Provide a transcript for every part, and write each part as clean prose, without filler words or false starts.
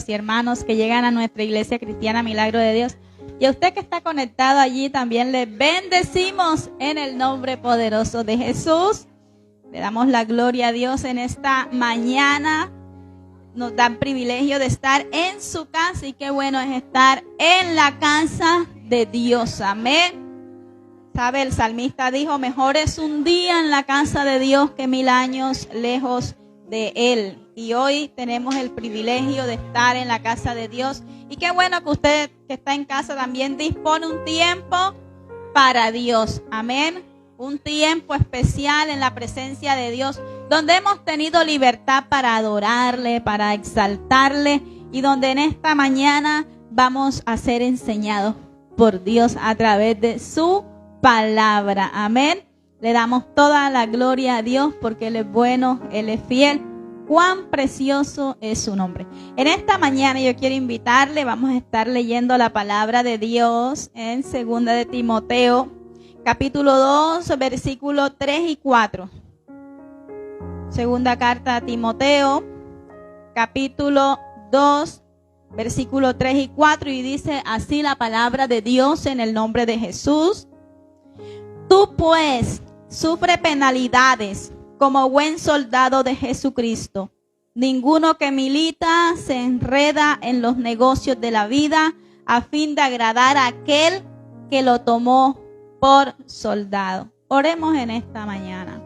y hermanos que llegan a nuestra iglesia cristiana Milagro de Dios. Y a usted que está conectado allí también le bendecimos en el nombre poderoso de Jesús. Le damos la gloria a Dios en esta mañana. Nos da el privilegio de estar en su casa y qué bueno es estar en la casa de Dios. Amén. ¿Sabe? El salmista dijo, mejor es un día en la casa de Dios que 1000 años lejos de Él. Y hoy tenemos el privilegio de estar en la casa de Dios. Y qué bueno que usted que está en casa también dispone un tiempo para Dios. Amén. Un tiempo especial en la presencia de Dios, donde hemos tenido libertad para adorarle, para exaltarle, y donde en esta mañana vamos a ser enseñados por Dios a través de su palabra. Amén. Le damos toda la gloria a Dios porque Él es bueno, Él es fiel. Cuán precioso es su nombre. En esta mañana yo quiero invitarle, vamos a estar leyendo la palabra de Dios en 2 de Timoteo, capítulo 2, versículos 3 y 4. Segunda carta a Timoteo, capítulo 2, versículos 3 y 4, y dice así la palabra de Dios en el nombre de Jesús. Tú pues sufre penalidades como buen soldado de Jesucristo. Ninguno que milita se enreda en los negocios de la vida a fin de agradar a aquel que lo tomó por soldado. Oremos en esta mañana.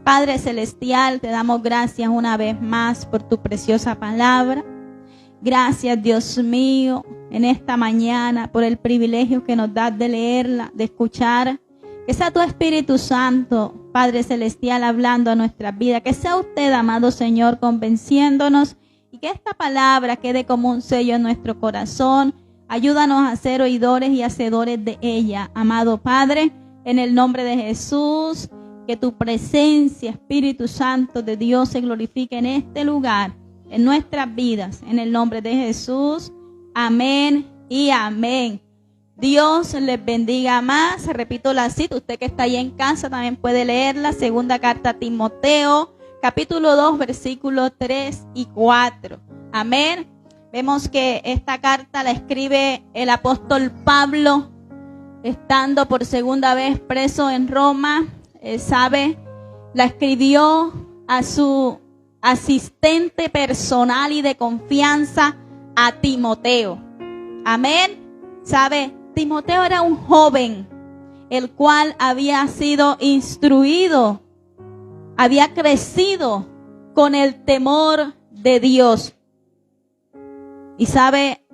Padre celestial, te damos gracias una vez más por tu preciosa palabra. Gracias, Dios mío, en esta mañana por el privilegio que nos das de leerla, de escuchar. Que sea tu Espíritu Santo, Padre Celestial, hablando a nuestras vidas. Que sea usted, amado Señor, convenciéndonos. Y que esta palabra quede como un sello en nuestro corazón. Ayúdanos a ser oidores y hacedores de ella, amado Padre. En el nombre de Jesús, que tu presencia, Espíritu Santo de Dios, se glorifique en este lugar, en nuestras vidas. En el nombre de Jesús. Amén y amén. Dios les bendiga más. Repito la cita, usted que está ahí en casa también puede leerla. Segunda carta a Timoteo, capítulo 2, versículos 3 y 4. Amén. Vemos que esta carta la escribe el apóstol Pablo, estando por segunda vez preso en Roma. La escribió a su asistente personal y de confianza, a Timoteo. Amén. Timoteo era un joven, el cual había sido instruido, había crecido con el temor de Dios. Y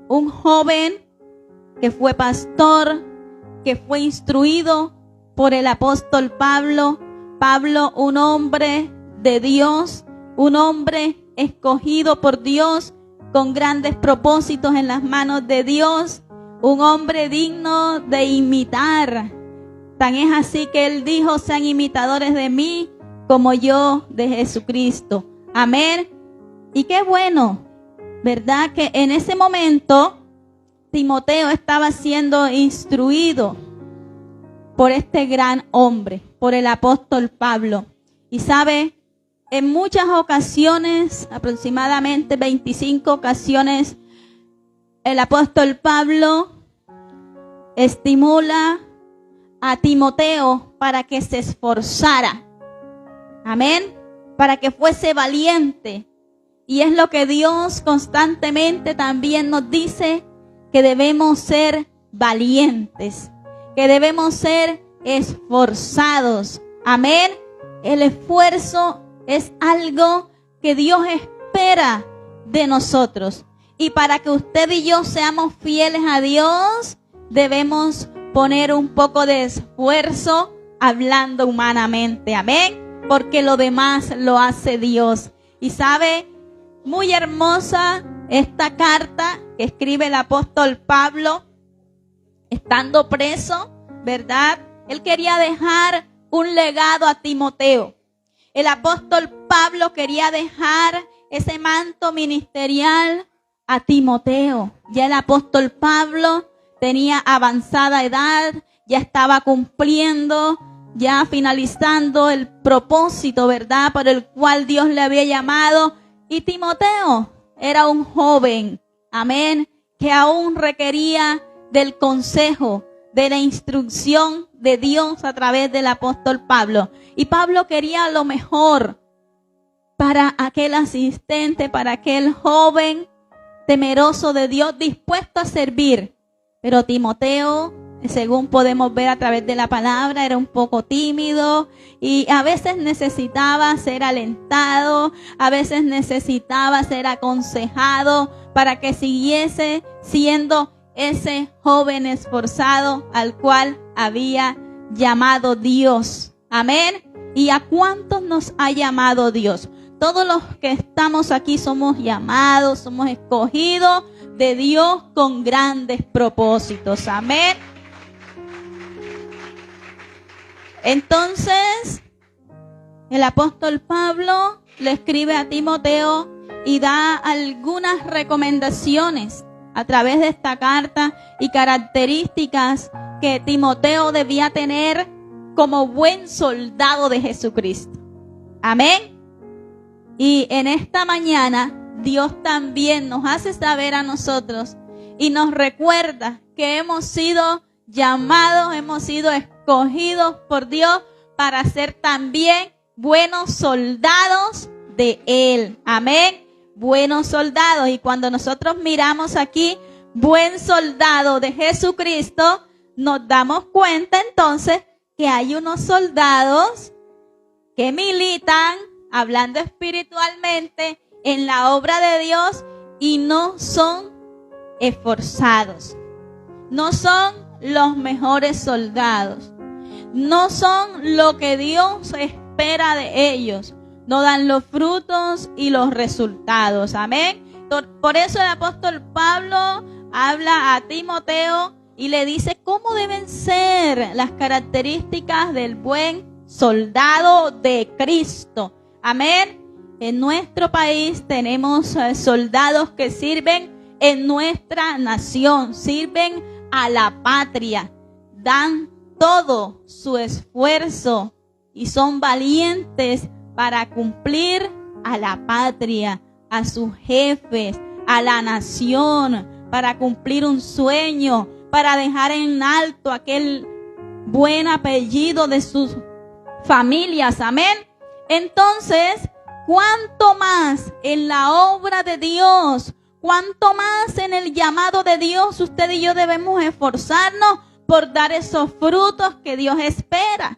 un joven que fue pastor, que fue instruido por el apóstol Pablo. Pablo, un hombre de Dios, un hombre escogido por Dios, con grandes propósitos en las manos de Dios. Un hombre digno de imitar. Tan es así que él dijo, sean imitadores de mí como yo de Jesucristo. Amén. Y qué bueno, ¿verdad? Que en ese momento Timoteo estaba siendo instruido por este gran hombre, por el apóstol Pablo. Y en muchas ocasiones, aproximadamente 25 ocasiones, el apóstol Pablo estimula a Timoteo para que se esforzara. Amén. Para que fuese valiente. Y es lo que Dios constantemente también nos dice, que debemos ser valientes, que debemos ser esforzados. Amén. El esfuerzo es algo que Dios espera de nosotros. Y para que usted y yo seamos fieles a Dios, debemos poner un poco de esfuerzo hablando humanamente. Amén. Porque lo demás lo hace Dios. Y muy hermosa esta carta que escribe el apóstol Pablo, estando preso, ¿verdad? Él quería dejar un legado a Timoteo. El apóstol Pablo quería dejar ese manto ministerial a Timoteo. Ya el apóstol Pablo tenía avanzada edad, ya estaba cumpliendo, ya finalizando el propósito, ¿verdad?, por el cual Dios le había llamado. Y Timoteo era un joven, amén, que aún requería del consejo, de la instrucción de Dios a través del apóstol Pablo. Y Pablo quería lo mejor para aquel asistente, para aquel joven temeroso de Dios, dispuesto a servir. Pero Timoteo, según podemos ver a través de la palabra, era un poco tímido y a veces necesitaba ser alentado, a veces necesitaba ser aconsejado para que siguiese siendo ese joven esforzado al cual había llamado Dios. Amén. ¿Y a cuántos nos ha llamado Dios? Todos los que estamos aquí somos llamados, somos escogidos de Dios con grandes propósitos. Amén. Entonces, el apóstol Pablo le escribe a Timoteo y da algunas recomendaciones a través de esta carta y características que Timoteo debía tener como buen soldado de Jesucristo. Amén. Y en esta mañana Dios también nos hace saber a nosotros y nos recuerda que hemos sido llamados, hemos sido escogidos por Dios para ser también buenos soldados de Él. Amén. Buenos soldados. Y cuando nosotros miramos aquí, buen soldado de Jesucristo, nos damos cuenta entonces que hay unos soldados que militan, hablando espiritualmente, en la obra de Dios y no son esforzados. No son los mejores soldados. No son lo que Dios espera de ellos. No dan los frutos y los resultados. Amén. Por eso el apóstol Pablo habla a Timoteo y le dice cómo deben ser las características del buen soldado de Cristo. Amén. En nuestro país tenemos soldados que sirven en nuestra nación, sirven a la patria, dan todo su esfuerzo y son valientes para cumplir a la patria, a sus jefes, a la nación, para cumplir un sueño, para dejar en alto aquel buen apellido de sus familias. Amén. Entonces, ¿cuánto más en la obra de Dios? ¿Cuánto más en el llamado de Dios usted y yo debemos esforzarnos por dar esos frutos que Dios espera?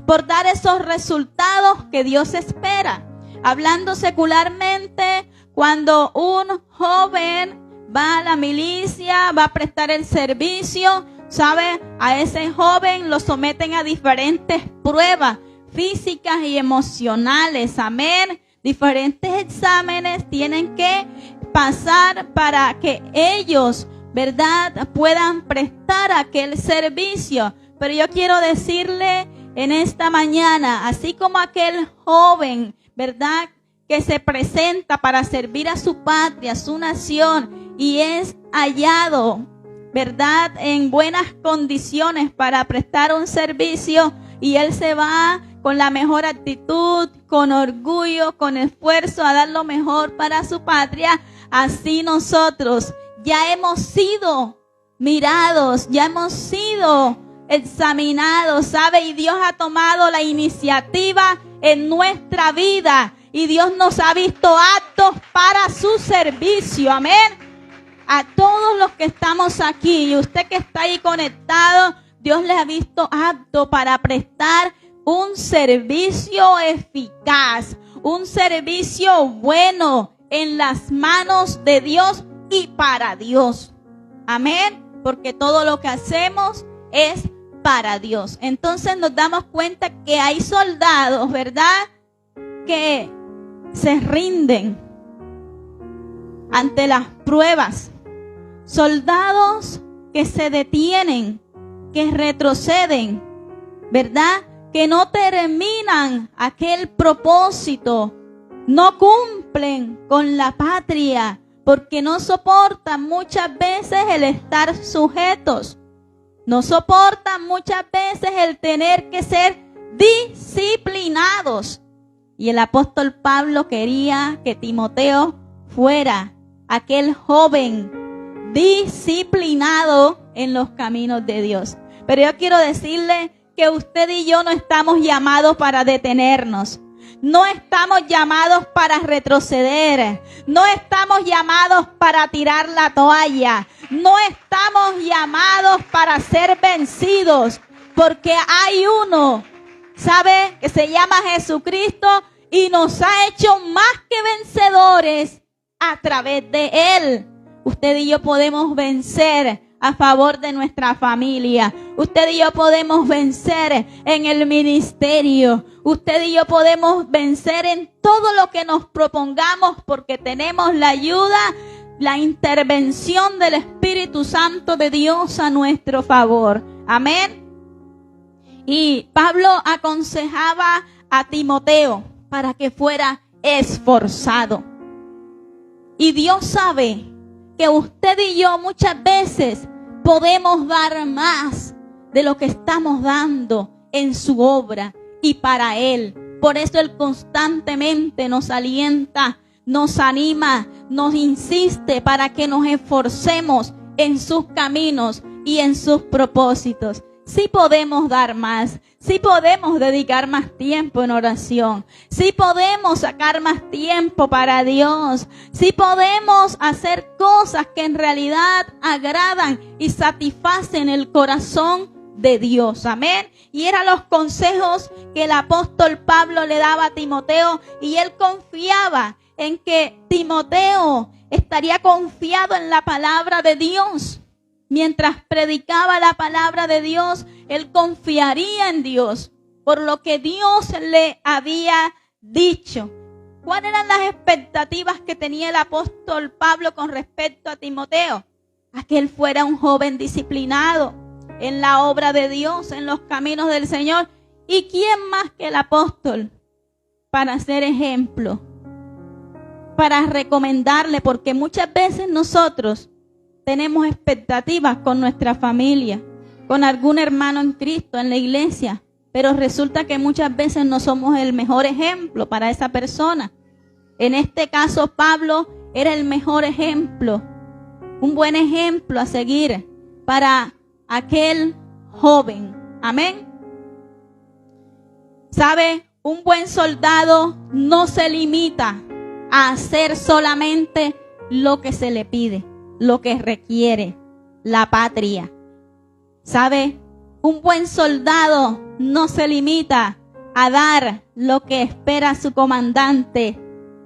Por dar esos resultados que Dios espera. Hablando secularmente, cuando un joven va a la milicia, va a prestar el servicio, ¿sabe? A ese joven lo someten a diferentes pruebas físicas y emocionales. Amén. Diferentes exámenes tienen que pasar para que ellos, ¿verdad?, puedan prestar aquel servicio. Pero yo quiero decirle en esta mañana, así como aquel joven, ¿verdad?, que se presenta para servir a su patria, a su nación, y es hallado, ¿verdad?, en buenas condiciones para prestar un servicio, y él se va con la mejor actitud, con orgullo, con esfuerzo a dar lo mejor para su patria. Así nosotros ya hemos sido mirados, ya hemos sido examinados, ¿sabe? Y Dios ha tomado la iniciativa en nuestra vida y Dios nos ha visto aptos para su servicio. Amén. A todos los que estamos aquí y usted que está ahí conectado, Dios les ha visto apto para prestar un servicio eficaz, un servicio bueno en las manos de Dios y para Dios. Amén. Porque todo lo que hacemos es para Dios. Entonces nos damos cuenta que hay soldados, ¿verdad?, que se rinden ante las pruebas. Soldados que se detienen, que retroceden, ¿verdad?, que no terminan aquel propósito, no cumplen con la patria, porque no soportan muchas veces el estar sujetos, no soportan muchas veces el tener que ser disciplinados. Y el apóstol Pablo quería que Timoteo fuera aquel joven disciplinado en los caminos de Dios. Pero yo quiero decirle que usted y yo no estamos llamados para detenernos. No estamos llamados para retroceder. No estamos llamados para tirar la toalla. No estamos llamados para ser vencidos. Porque hay uno, ¿sabe? Que se llama Jesucristo y nos ha hecho más que vencedores a través de Él. Usted y yo podemos vencer a favor de nuestra familia. Usted y yo podemos vencer en el ministerio. Usted y yo podemos vencer en todo lo que nos propongamos porque tenemos la ayuda, la intervención del Espíritu Santo de Dios a nuestro favor. Amén. Y Pablo aconsejaba a Timoteo para que fuera esforzado. Y Dios sabe que usted y yo muchas veces podemos dar más de lo que estamos dando en su obra y para Él. Por eso Él constantemente nos alienta, nos anima, nos insiste para que nos esforcemos en sus caminos y en sus propósitos. Sí podemos dar más, sí podemos dedicar más tiempo en oración, sí podemos sacar más tiempo para Dios, sí podemos hacer cosas que en realidad agradan y satisfacen el corazón de Dios. Amén. Y eran los consejos que el apóstol Pablo le daba a Timoteo y él confiaba en que Timoteo estaría confiado en la palabra de Dios. Mientras predicaba la palabra de Dios, él confiaría en Dios por lo que Dios le había dicho. ¿Cuáles eran las expectativas que tenía el apóstol Pablo con respecto a Timoteo? A que él fuera un joven disciplinado en la obra de Dios, en los caminos del Señor. ¿Y quién más que el apóstol para ser ejemplo? Para recomendarle, porque muchas veces nosotros tenemos expectativas con nuestra familia, con algún hermano en Cristo, en la iglesia, pero resulta que muchas veces no somos el mejor ejemplo para esa persona. En este caso, Pablo era el mejor ejemplo, un buen ejemplo a seguir para aquel joven. Amén. ¿Sabe? Un buen soldado no se limita a hacer solamente lo que se le pide, lo que requiere la patria. ¿Sabe? Un buen soldado no se limita a dar lo que espera su comandante,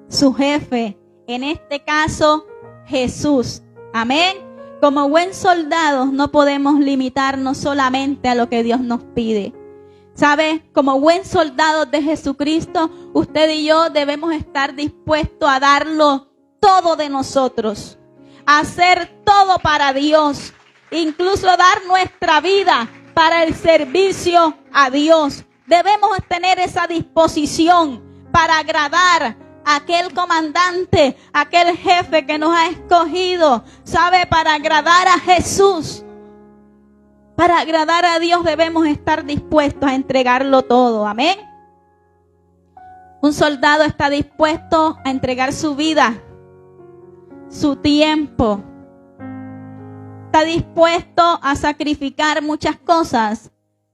su jefe, en este caso Jesús. Amén. Como buen soldado no podemos limitarnos solamente a lo que Dios nos pide. ¿Sabe? Como buen soldado de Jesucristo, usted y yo debemos estar dispuestos a darlo todo de nosotros, a hacer todo para Dios, incluso dar nuestra vida para el servicio a Dios. Debemos tener esa disposición para agradar a aquel comandante, a aquel jefe que nos ha escogido, ¿sabe? Para agradar a Jesús. Para agradar a Dios debemos estar dispuestos a entregarlo todo. Amén. Un soldado está dispuesto a entregar su vida, su tiempo. Está dispuesto a sacrificar muchas cosas,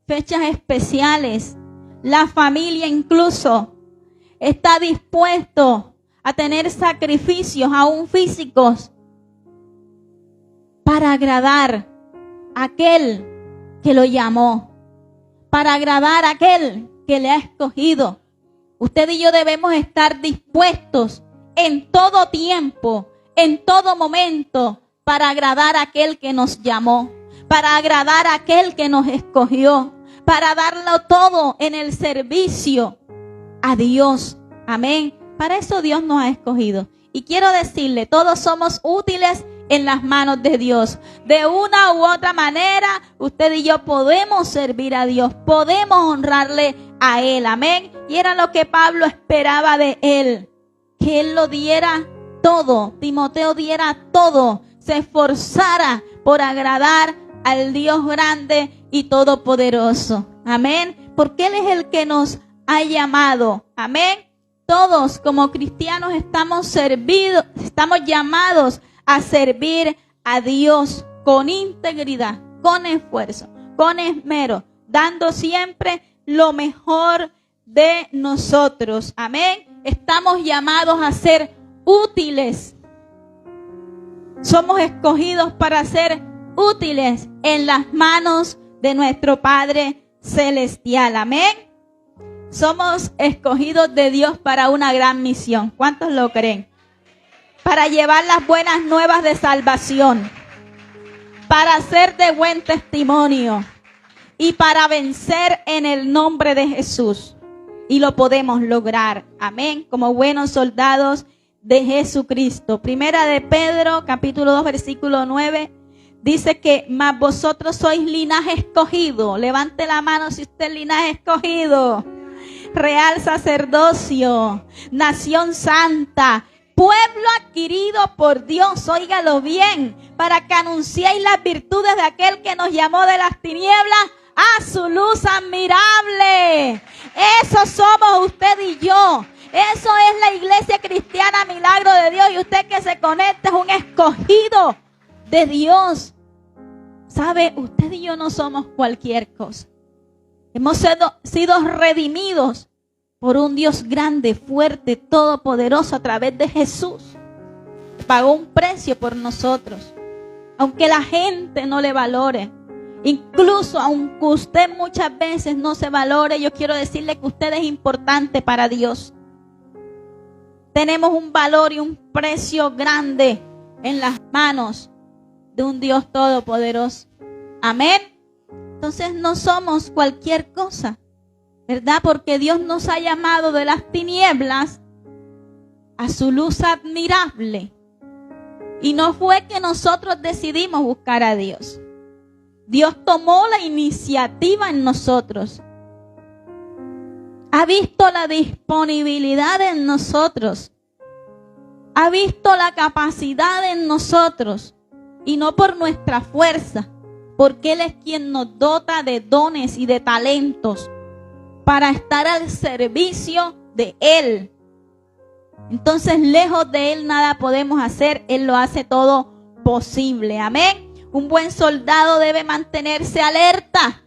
fechas especiales, la familia incluso. Está dispuesto a tener sacrificios aún físicos para agradar a aquel que lo llamó, para agradar a aquel que le ha escogido. Usted y yo debemos estar dispuestos en todo tiempo, en todo momento, para agradar a aquel que nos llamó, para agradar a aquel que nos escogió, para darlo todo en el servicio a Dios. Amén. Para eso Dios nos ha escogido. Y quiero decirle, todos somos útiles en las manos de Dios. De una u otra manera, usted y yo podemos servir a Dios, podemos honrarle a Él. Amén. Y era lo que Pablo esperaba de él, que él lo diera todo, Timoteo diera todo, se esforzara por agradar al Dios grande y todopoderoso. Amén. Porque Él es el que nos ha llamado. Amén. todos como cristianos estamos llamados a servir a Dios con integridad, con esfuerzo, con esmero, dando siempre lo mejor de nosotros. Amén. Estamos llamados a ser útiles. Somos escogidos para ser útiles en las manos de nuestro Padre Celestial. Amén. Somos escogidos de Dios para una gran misión. ¿Cuántos lo creen? Para llevar las buenas nuevas de salvación, para ser de buen testimonio y para vencer en el nombre de Jesús. Y lo podemos lograr. Amén. Como buenos soldados de Jesucristo. Primera de Pedro, capítulo 2, versículo 9. Dice que, mas vosotros sois linaje escogido. Levante la mano si usted es linaje escogido. Real sacerdocio, nación santa, pueblo adquirido por Dios, óigalo bien, para que anunciéis las virtudes de aquel que nos llamó de las tinieblas a su luz admirable. Eso somos usted y yo. Eso es la iglesia cristiana Milagro de Dios. Y usted que se conecta es un escogido de Dios. ¿Sabe? Usted y yo no somos cualquier cosa. Hemos sido redimidos por un Dios grande, fuerte, todopoderoso a través de Jesús. Pagó un precio por nosotros. Aunque la gente no le valore, incluso aunque usted muchas veces no se valore, yo quiero decirle que usted es importante para Dios. Tenemos un valor y un precio grande en las manos de un Dios todopoderoso. Amén. Entonces no somos cualquier cosa, ¿verdad? Porque Dios nos ha llamado de las tinieblas a su luz admirable. Y no fue que nosotros decidimos buscar a Dios. Dios tomó la iniciativa en nosotros. Ha visto la disponibilidad en nosotros. Ha visto la capacidad en nosotros. Y no por nuestra fuerza, porque Él es quien nos dota de dones y de talentos para estar al servicio de Él. Entonces, lejos de Él nada podemos hacer. Él lo hace todo posible. Amén. Un buen soldado debe mantenerse alerta.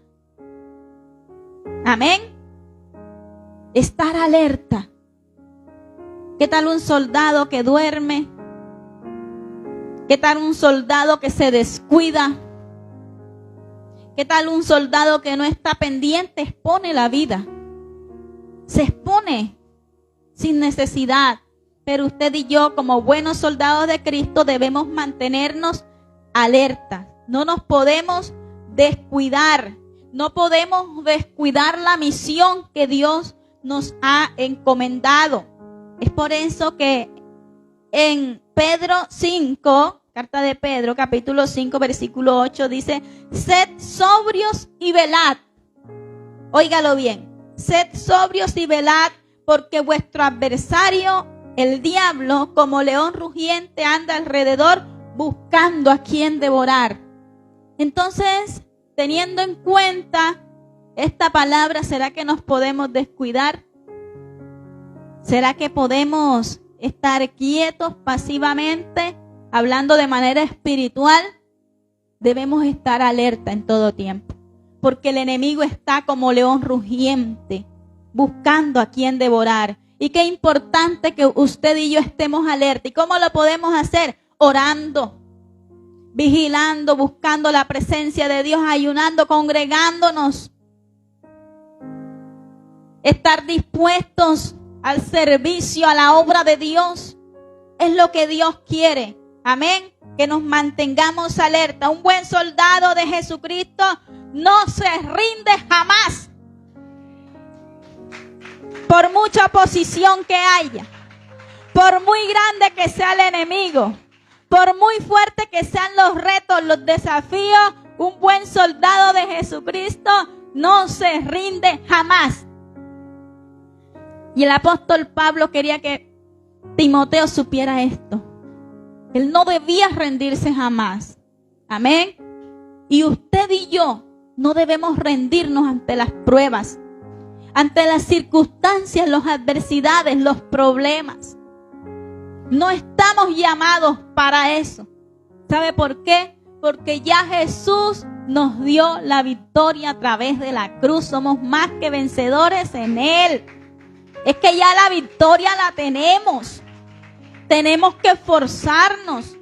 Amén. Estar alerta. ¿Qué tal un soldado que duerme? ¿Qué tal un soldado que se descuida? ¿Qué tal un soldado que no está pendiente? Expone la vida. Se expone sin necesidad. Pero usted y yo, como buenos soldados de Cristo, debemos mantenernos alertas. No nos podemos descuidar. No podemos descuidar la misión que Dios nos ha encomendado. Es por eso que en Pedro 5... Carta de Pedro, capítulo 5, versículo 8, dice, sed sobrios y velad. Óigalo bien. Sed sobrios y velad, porque vuestro adversario, el diablo, como león rugiente, anda alrededor buscando a quien devorar. Entonces, teniendo en cuenta esta palabra, ¿será que nos podemos descuidar? ¿Será que podemos estar quietos pasivamente? Hablando de manera espiritual, debemos estar alerta en todo tiempo. Porque el enemigo está como león rugiente, buscando a quien devorar. Y qué importante que usted y yo estemos alerta. ¿Y cómo lo podemos hacer? Orando, vigilando, buscando la presencia de Dios, ayunando, congregándonos. Estar dispuestos al servicio, a la obra de Dios. Es lo que Dios quiere. Amén. Que nos mantengamos alerta. Un buen soldado de Jesucristo no se rinde jamás. Por mucha oposición que haya. Por muy grande que sea el enemigo. Por muy fuerte que sean los retos, los desafíos. Un buen soldado de Jesucristo no se rinde jamás. Y el apóstol Pablo quería que Timoteo supiera esto. Él no debía rendirse jamás. Amén. Y usted y yo no debemos rendirnos ante las pruebas, ante las circunstancias, las adversidades, los problemas. No estamos llamados para eso. ¿Sabe por qué? Porque ya Jesús nos dio la victoria a través de la cruz. Somos más que vencedores en Él. Es que ya la victoria la tenemos. Tenemos que esforzarnos.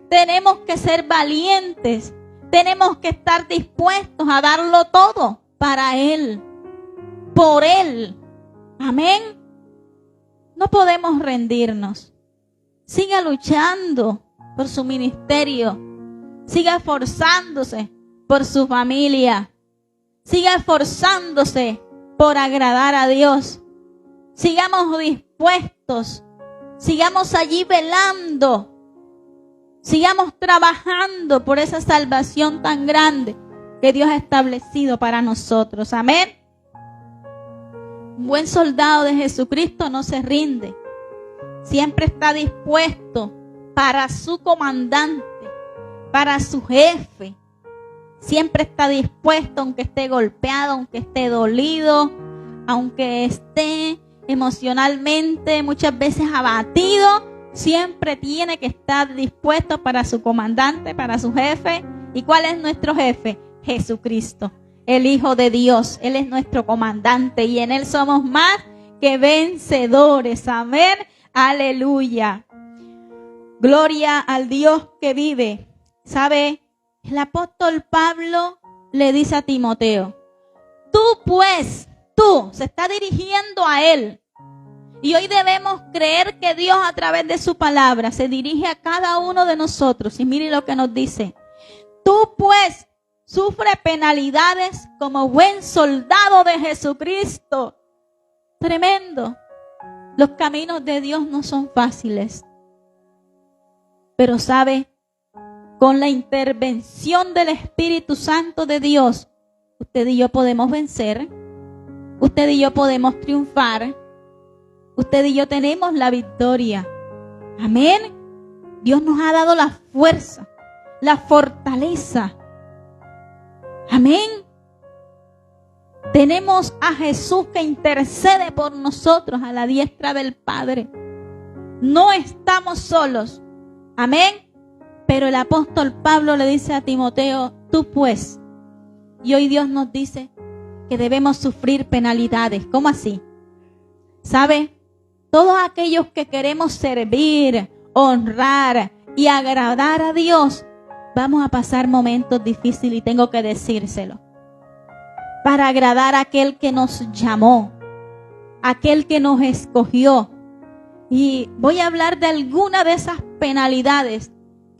Tenemos que ser valientes. Tenemos que estar dispuestos a darlo todo para Él. Por Él. Amén. No podemos rendirnos. Siga luchando por su ministerio. Siga esforzándose por su familia. Siga esforzándose por agradar a Dios. Sigamos dispuestos. Sigamos allí velando. Sigamos trabajando por esa salvación tan grande que Dios ha establecido para nosotros. Amén. Un buen soldado de Jesucristo no se rinde. Siempre está dispuesto para su comandante, para su jefe. Siempre está dispuesto, aunque esté golpeado, aunque esté dolido, aunque esté emocionalmente muchas veces abatido. Siempre tiene que estar dispuesto para su comandante, para su jefe. ¿Y cuál es nuestro jefe? Jesucristo, el Hijo de Dios. Él es nuestro comandante y en Él somos más que vencedores. Amén. Aleluya. Gloria al Dios que vive. ¿Sabe? El apóstol Pablo le dice a Timoteo, tú, se está dirigiendo a él. Y hoy debemos creer que Dios a través de su palabra se dirige a cada uno de nosotros. Y mire lo que nos dice. Tú pues sufre penalidades como buen soldado de Jesucristo. Tremendo. Los caminos de Dios no son fáciles. Pero sabe, con la intervención del Espíritu Santo de Dios, usted y yo podemos vencer. Usted y yo podemos triunfar. Usted y yo tenemos la victoria. Amén. Dios nos ha dado la fuerza, la fortaleza. Amén. Tenemos a Jesús que intercede por nosotros a la diestra del Padre. No estamos solos. Amén. Pero el apóstol Pablo le dice a Timoteo, tú pues. Y hoy Dios nos dice que debemos sufrir penalidades. ¿Cómo así? ¿Sabe? Todos aquellos que queremos servir, honrar y agradar a Dios, vamos a pasar momentos difíciles y tengo que decírselo. Para agradar a aquel que nos llamó, aquel que nos escogió. Y voy a hablar de alguna de esas penalidades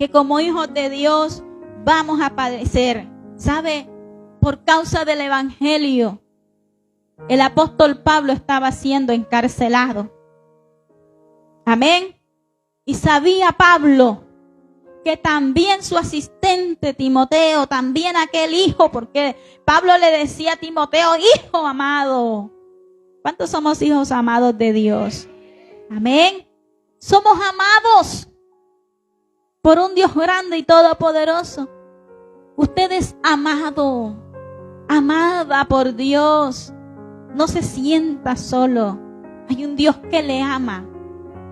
que como hijos de Dios vamos a padecer. ¿Sabe? Por causa del evangelio, el apóstol Pablo estaba siendo encarcelado. Amén. Y sabía Pablo que también su asistente Timoteo, también aquel hijo, porque Pablo le decía a Timoteo, hijo amado. ¿Cuántos somos hijos amados de Dios? Amén. Somos amados por un Dios grande y todopoderoso. Usted es amado, amada por Dios. No se sienta solo. Hay un Dios que le ama.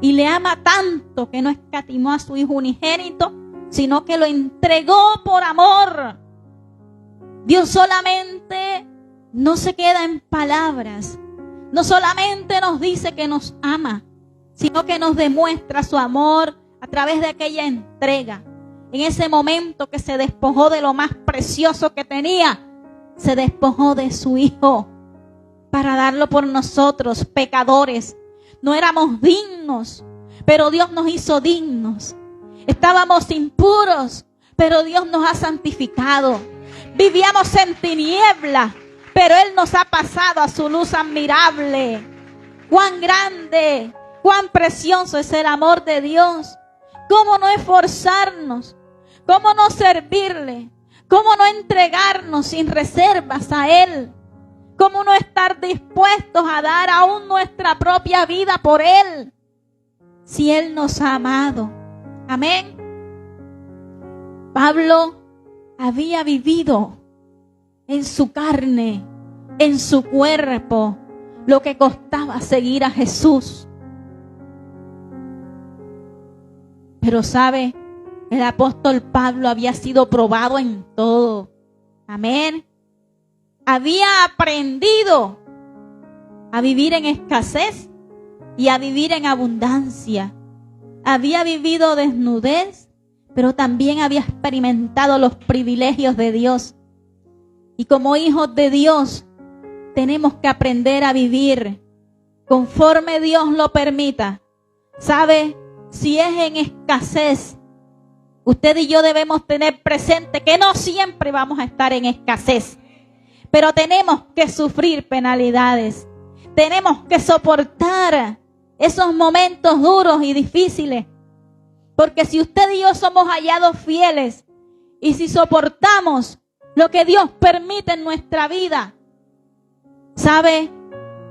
Y le ama tanto que no escatimó a su Hijo unigénito, sino que lo entregó por amor. Dios solamente no se queda en palabras. No solamente nos dice que nos ama, sino que nos demuestra su amor a través de aquella entrega. En ese momento que se despojó de lo más precioso que tenía, se despojó de su Hijo para darlo por nosotros, pecadores. No éramos dignos, pero Dios nos hizo dignos. Estábamos impuros, pero Dios nos ha santificado. Vivíamos en tinieblas, pero Él nos ha pasado a su luz admirable. Cuán grande, cuán precioso es el amor de Dios. ¿Cómo no esforzarnos? ¿Cómo no servirle? ¿Cómo no entregarnos sin reservas a Él? ¿Cómo no estar dispuestos a dar aún nuestra propia vida por Él? Si Él nos ha amado. Amén. Pablo había vivido en su carne, en su cuerpo, lo que costaba seguir a Jesús. Pero sabe, el apóstol Pablo había sido probado en todo. Amén. Había aprendido a vivir en escasez y a vivir en abundancia. Había vivido desnudez, pero también había experimentado los privilegios de Dios. Y como hijos de Dios, tenemos que aprender a vivir conforme Dios lo permita. ¿Sabe? Si es en escasez, usted y yo debemos tener presente que no siempre vamos a estar en escasez, pero tenemos que sufrir penalidades. Tenemos que soportar esos momentos duros y difíciles. Porque si usted y yo somos hallados fieles y si soportamos lo que Dios permite en nuestra vida, ¿sabe?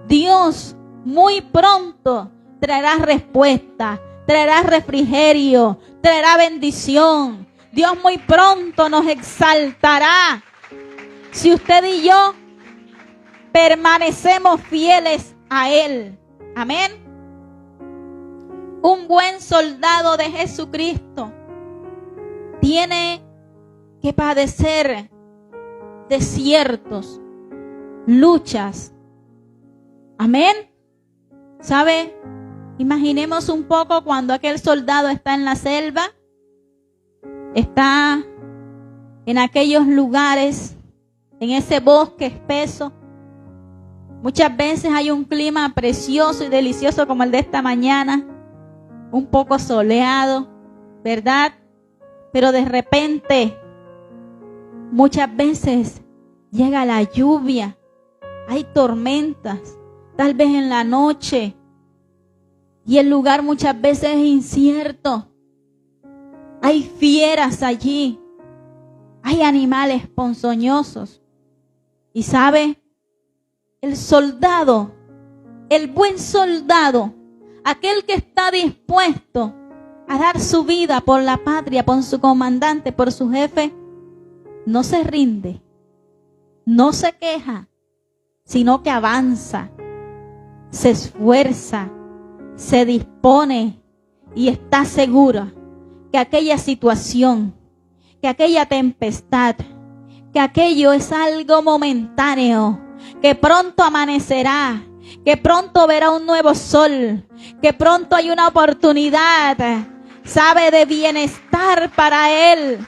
Dios muy pronto traerá respuesta, traerá refrigerio, traerá bendición. Dios muy pronto nos exaltará si usted y yo permanecemos fieles a Él. Amén. Un buen soldado de Jesucristo tiene que padecer desiertos, luchas. Amén. ¿Sabe? Imaginemos un poco cuando aquel soldado está en la selva, está en aquellos lugares, en ese bosque espeso. Muchas veces hay un clima precioso y delicioso como el de esta mañana, un poco soleado, ¿verdad? Pero de repente, muchas veces llega la lluvia, hay tormentas, tal vez en la noche. Y el lugar muchas veces es incierto. Hay fieras allí. Hay animales ponzoñosos. Y sabe, el soldado, el buen soldado, aquel que está dispuesto a dar su vida por la patria, por su comandante, por su jefe, no se rinde, no se queja, sino que avanza, se esfuerza, se dispone y está segura que aquella situación, que aquella tempestad, que aquello es algo momentáneo, que pronto amanecerá, que pronto verá un nuevo sol, que pronto hay una oportunidad, sabe, de bienestar para él,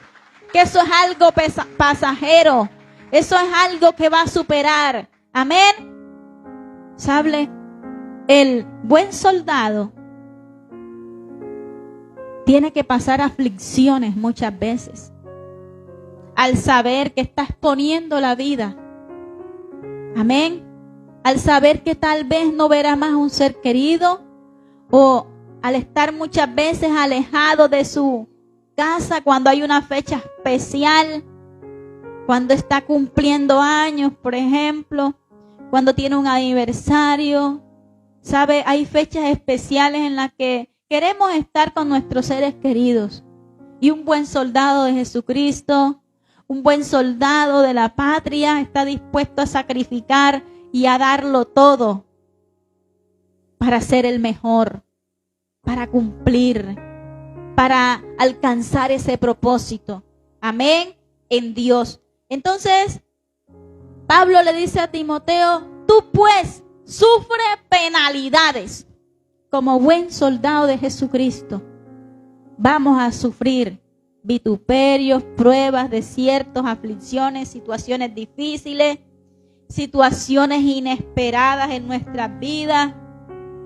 que eso es algo pasajero, eso es algo que va a superar. Amén. ¿Sabe? El buen soldado tiene que pasar aflicciones muchas veces al saber que está exponiendo la vida. Amén. Al saber que tal vez no verá más un ser querido, o al estar muchas veces alejado de su casa cuando hay una fecha especial, cuando está cumpliendo años, por ejemplo, cuando tiene un aniversario. ¿Sabe? Hay fechas especiales en las que queremos estar con nuestros seres queridos. Y un buen soldado de Jesucristo, un buen soldado de la patria, está dispuesto a sacrificar y a darlo todo para ser el mejor, para cumplir, para alcanzar ese propósito. Amén. En Dios. Entonces, Pablo le dice a Timoteo, tú pues sufre penalidades como buen soldado de Jesucristo. Vamos a sufrir vituperios, pruebas, desiertos, aflicciones, situaciones difíciles, situaciones inesperadas en nuestras vidas,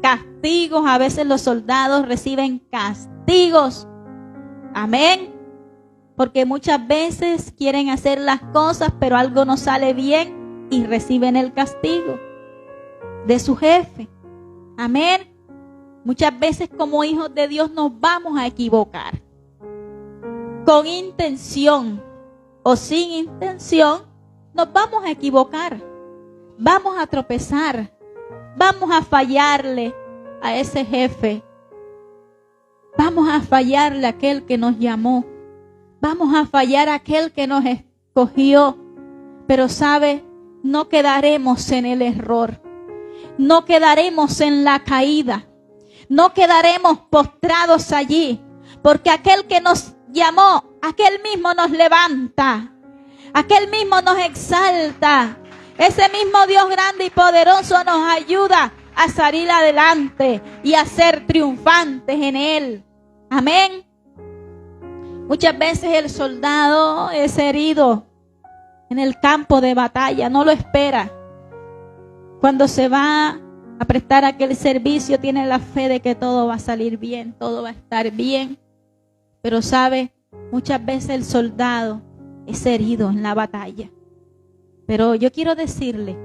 castigos. A veces los soldados reciben castigos. Amén. Porque muchas veces quieren hacer las cosas, pero algo no sale bien y reciben el castigo de su jefe. Amén. Muchas veces como hijos de Dios nos vamos a equivocar. Con intención o sin intención, nos vamos a equivocar. Vamos a tropezar. Vamos a fallarle a ese jefe. Vamos a fallarle a aquel que nos llamó. Vamos a fallar a aquel que nos escogió. Pero sabe, no quedaremos en el error. no quedaremos en la caída. No quedaremos postrados allí, porque aquel que nos llamó, aquel mismo nos levanta, aquel mismo nos exalta. Ese mismo Dios grande y poderoso nos ayuda a salir adelante y a ser triunfantes en Él. Amén. Muchas veces el soldado es herido en el campo de batalla, no lo espera. Cuando se va a prestar aquel servicio, tiene la fe de que todo va a salir bien, todo va a estar bien. Pero sabe, muchas veces el soldado es herido en la batalla. Pero yo quiero decirle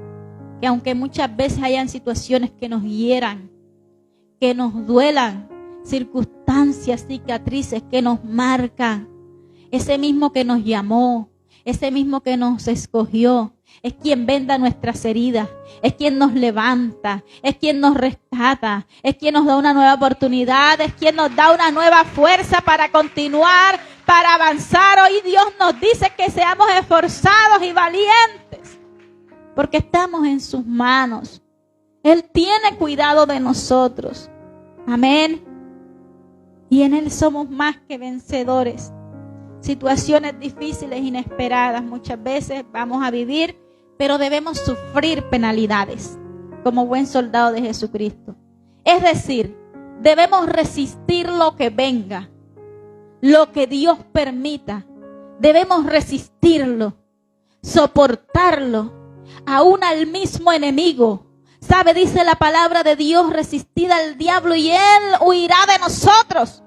que aunque muchas veces hayan situaciones que nos hieran, que nos duelan, circunstancias, cicatrices que nos marcan, ese mismo que nos llamó, ese mismo que nos escogió, es quien venda nuestras heridas, es quien nos levanta, es quien nos rescata, es quien nos da una nueva oportunidad, es quien nos da una nueva fuerza para continuar, para avanzar. Hoy Dios nos dice que seamos esforzados y valientes, porque estamos en sus manos. Él tiene cuidado de nosotros. Amén. Y en Él somos más que vencedores. Situaciones difíciles, inesperadas, muchas veces vamos a vivir, pero debemos sufrir penalidades como buen soldado de Jesucristo. Es decir, debemos resistir lo que venga, lo que Dios permita. Debemos resistirlo, soportarlo, aún al mismo enemigo. ¿Sabe? Dice la palabra de Dios, resistid al diablo y él huirá de nosotros.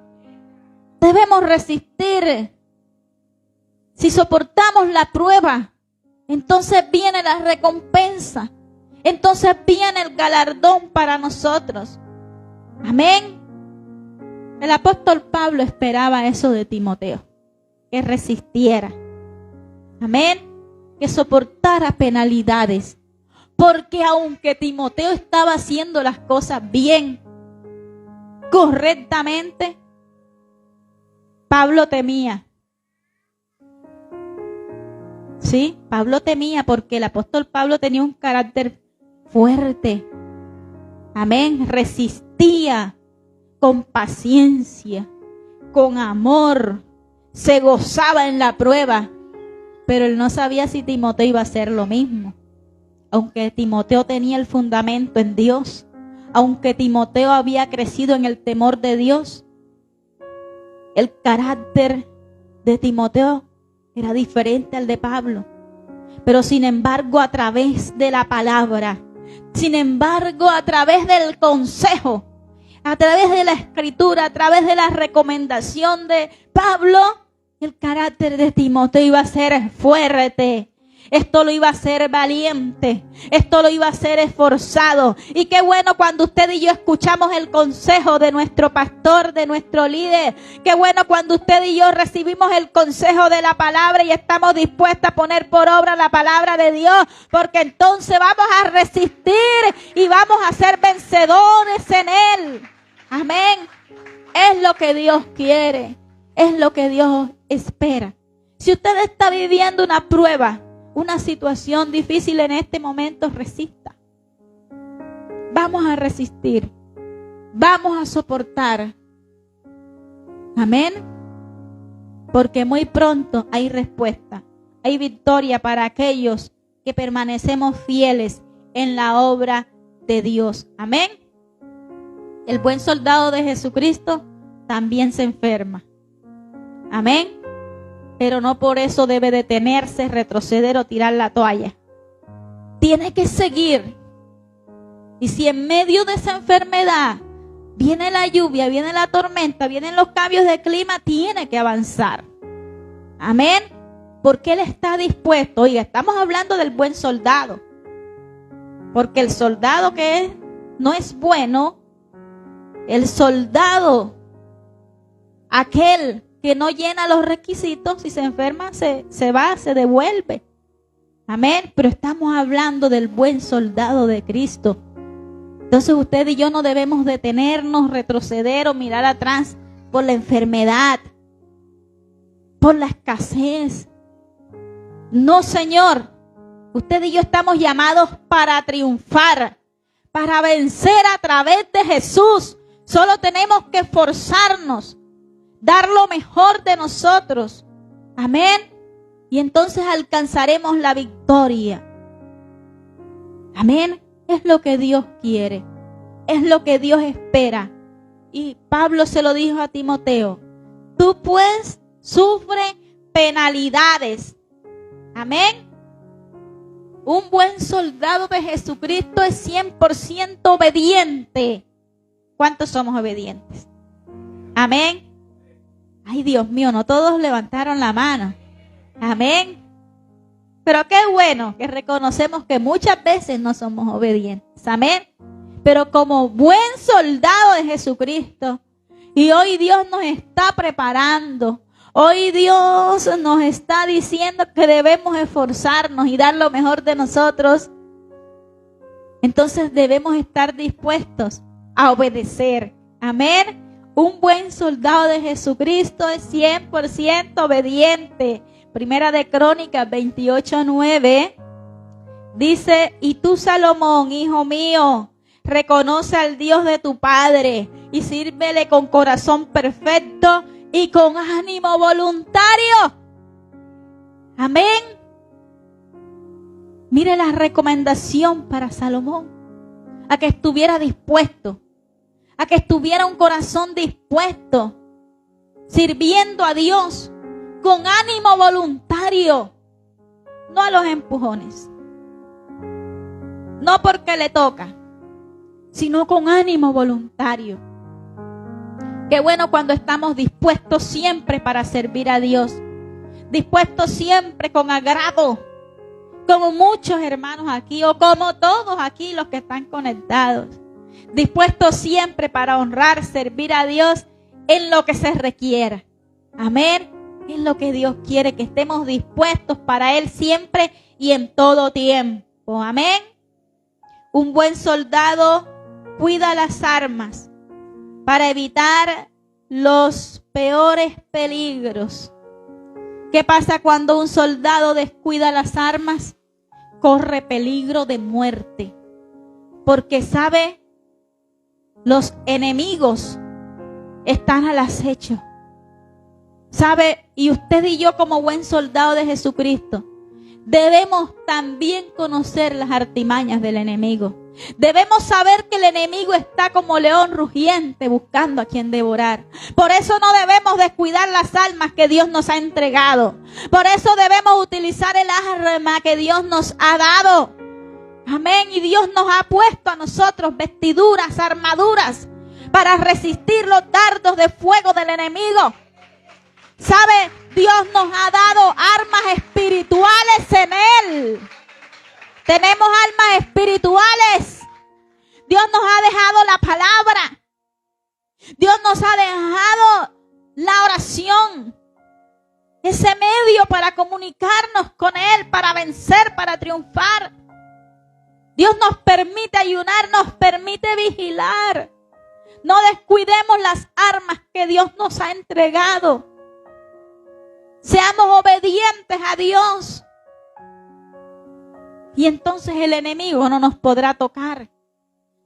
Debemos resistir. Si soportamos la prueba, entonces viene la recompensa. Entonces viene el galardón para nosotros. Amén. El apóstol Pablo esperaba eso de Timoteo, que resistiera. Amén. Que soportara penalidades. Porque aunque Timoteo estaba haciendo las cosas bien, correctamente, Pablo temía. Sí, Pablo temía porque el apóstol Pablo tenía un carácter fuerte. Amén. Resistía con paciencia, con amor. Se gozaba en la prueba. Pero él no sabía si Timoteo iba a hacer lo mismo. Aunque Timoteo tenía el fundamento en Dios, aunque Timoteo había crecido en el temor de Dios, el carácter de Timoteo era diferente al de Pablo. Pero sin embargo, a través de la palabra, sin embargo, a través del consejo, a través de la escritura, a través de la recomendación de Pablo, el carácter de Timoteo iba a ser fuerte. Esto lo iba a hacer valiente. Esto lo iba a hacer esforzado. Y qué bueno cuando usted y yo escuchamos el consejo de nuestro pastor, de nuestro líder. Qué bueno cuando usted y yo recibimos el consejo de la palabra y estamos dispuestos a poner por obra la palabra de Dios. Porque entonces vamos a resistir y vamos a ser vencedores en Él. Amén. Es lo que Dios quiere. Es lo que Dios espera. Si usted está viviendo una prueba, una situación difícil en este momento, resista. Vamos a resistir. Vamos a soportar. Amén. Porque muy pronto hay respuesta. Hay victoria para aquellos que permanecemos fieles en la obra de Dios. Amén. El buen soldado de Jesucristo también se enferma. Amén. Pero no por eso debe detenerse, retroceder o tirar la toalla. Tiene que seguir. Y si en medio de esa enfermedad viene la lluvia, viene la tormenta, vienen los cambios de clima, tiene que avanzar. Amén. Porque Él está dispuesto. Oiga, estamos hablando del buen soldado. Porque el soldado que no es bueno, el soldado, aquel que no llena los requisitos, si se enferma, se va, se devuelve. Amén. Pero estamos hablando del buen soldado de Cristo. Entonces usted y yo no debemos detenernos, retroceder o mirar atrás por la enfermedad, por la escasez. No, Señor. Usted y yo estamos llamados para triunfar, para vencer a través de Jesús. Solo tenemos que esforzarnos, dar lo mejor de nosotros. Amén. Y entonces alcanzaremos la victoria. Amén. Es lo que Dios quiere. Es lo que Dios espera. Y Pablo se lo dijo a Timoteo. Tú pues sufre penalidades. Amén. Un buen soldado de Jesucristo es 100% obediente. ¿Cuántos somos obedientes? Amén. Ay, Dios mío, no todos levantaron la mano. Amén. Pero qué bueno que reconocemos que muchas veces no somos obedientes. Amén. Pero como buen soldado de Jesucristo, y hoy Dios nos está preparando. Hoy Dios nos está diciendo que debemos esforzarnos y dar lo mejor de nosotros. Entonces debemos estar dispuestos a obedecer. Amén. Un buen soldado de Jesucristo es 100% obediente. Primera de Crónicas 28:9 dice: y tú, Salomón, hijo mío, reconoce al Dios de tu padre y sírvele con corazón perfecto y con ánimo voluntario. Amén. Mire la recomendación para Salomón. A que estuviera dispuesto. A que estuviera un corazón dispuesto. Sirviendo a Dios con ánimo voluntario. No a los empujones. No porque le toca. Sino con ánimo voluntario. Qué bueno cuando estamos dispuestos siempre para servir a Dios. Dispuestos siempre con agrado. Como muchos hermanos aquí o como todos aquí los que están conectados. Dispuestos siempre para honrar, servir a Dios en lo que se requiera. Amén. Es lo que Dios quiere, que estemos dispuestos para Él siempre y en todo tiempo. Amén. Un buen soldado cuida las armas para evitar los peores peligros. ¿Qué pasa cuando un soldado descuida las armas? Corre peligro de muerte. Porque sabe, los enemigos están al acecho. ¿Sabe? Y usted y yo como buen soldado de Jesucristo debemos también conocer las artimañas del enemigo. Debemos saber que el enemigo está como león rugiente buscando a quien devorar. Por eso no debemos descuidar las almas que Dios nos ha entregado. Por eso debemos utilizar el arma que Dios nos ha dado. Amén. Y Dios nos ha puesto a nosotros vestiduras, armaduras para resistir los dardos de fuego del enemigo. ¿Sabe? Dios nos ha dado armas espirituales en Él. Tenemos armas espirituales. Dios nos ha dejado la palabra. Dios nos ha dejado la oración. Ese medio para comunicarnos con Él, para vencer, para triunfar. Dios nos permite ayunar, nos permite vigilar. No descuidemos las armas que Dios nos ha entregado. Seamos obedientes a Dios. Y entonces el enemigo no nos podrá tocar.